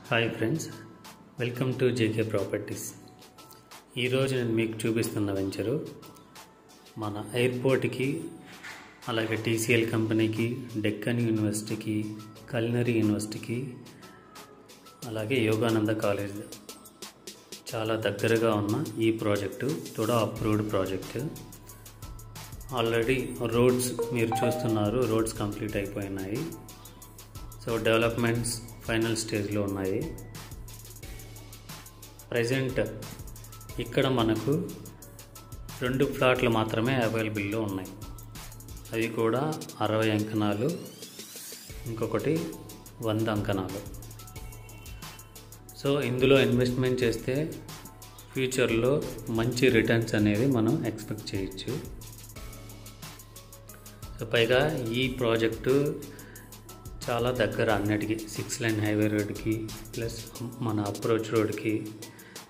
Hi friends, welcome to JK properties. ఈరోజు నేను మీకు చూపిస్తున్న వెంచరు మన ఎయిర్పోర్ట్కి, అలాగే టీసీఎల్ కంపెనీకి, డెక్కన్ యూనివర్సిటీకి, కల్నరీ యూనివర్సిటీకి, అలాగే యోగానంద కాలేజ్ చాలా దగ్గరగా ఉన్న ఈ project TUDA approved project. Already roads మీరు చూస్తున్నారు, రోడ్స్ కంప్లీట్ అయిపోయినాయి. సో డెవలప్మెంట్స్ ఫైనల్ స్టేజ్లో ఉన్నాయి. ప్రజెంట్ ఇక్కడ మనకు 2 ప్లాట్లు మాత్రమే అవైలబుల్లో ఉన్నాయి. అవి కూడా 60 అంకణాలు, ఇంకొకటి 100 అంకణాలు. సో ఇందులో ఇన్వెస్ట్మెంట్ చేస్తే ఫ్యూచర్లో మంచి రిటర్న్స్ అనేది మనం ఎక్స్పెక్ట్ చేయొచ్చు. సో పైగా ఈ ప్రాజెక్టు చాలా దగ్గర అన్నిటికీ, 6 లైన్ హైవే రోడ్కి ప్లస్ మన అప్రోచ్ రోడ్కి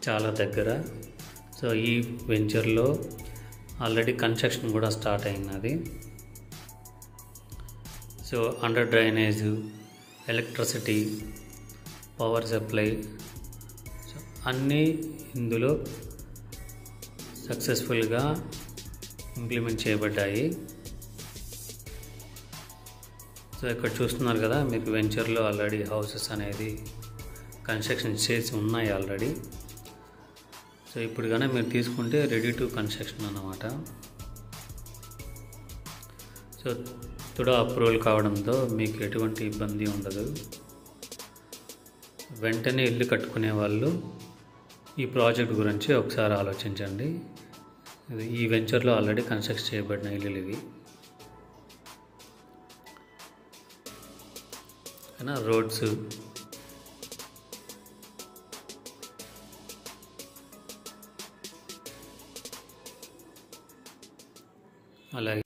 చాలా దగ్గర. సో ఈ వెంచర్లో ఆల్రెడీ కన్స్ట్రక్షన్ కూడా స్టార్ట్ అయినది. So under drainage, electricity, power supply, so అన్నీ ఇందులో సక్సెస్ఫుల్గా ఇంప్లిమెంట్ చేయబడ్డాయి. సో ఇక్కడ చూస్తున్నారు కదా, మీకు వెంచర్లో ఆల్రెడీ హౌసెస్ అనేది కన్స్ట్రక్షన్ చేసి ఉన్నాయి ఆల్రెడీ. సో ఇప్పుడు కానీ మీరు తీసుకుంటే రెడీ టు కన్స్ట్రక్షన్ అన్నమాట. సో తుడా అప్రూవల్ కావడంతో మీకు ఎటువంటి ఇబ్బంది ఉండదు. వెంటనే ఇల్లు కట్టుకునే వాళ్ళు ఈ ప్రాజెక్ట్ గురించి ఒకసారి ఆలోచించండి. ఈ వెంచర్లో ఆల్రెడీ కన్స్ట్రక్ట్ చేయబడిన ఇల్లులు ఇవి. రోడ్స్, అలాగే